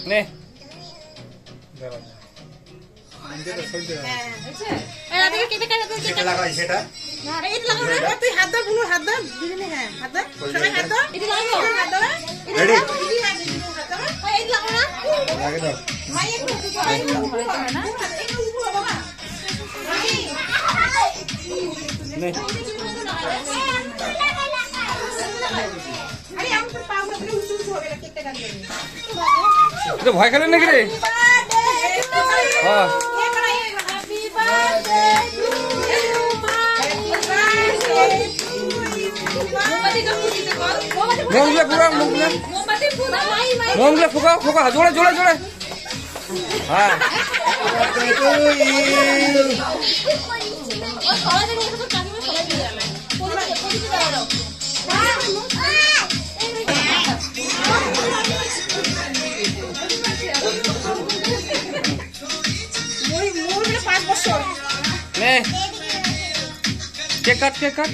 নে ভয় খেলেন নাকি রে? মোমগুলো ফোকাও ফোকা জোরে জোরে জোরে। হ্যাঁ কেক কাট কেক কাট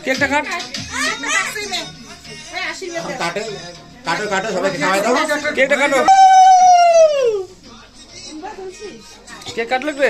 কেকটা কাট কাটো কাটো সবাইকে খাওয়াই দাও কেকটা কাটো কেক কাটলে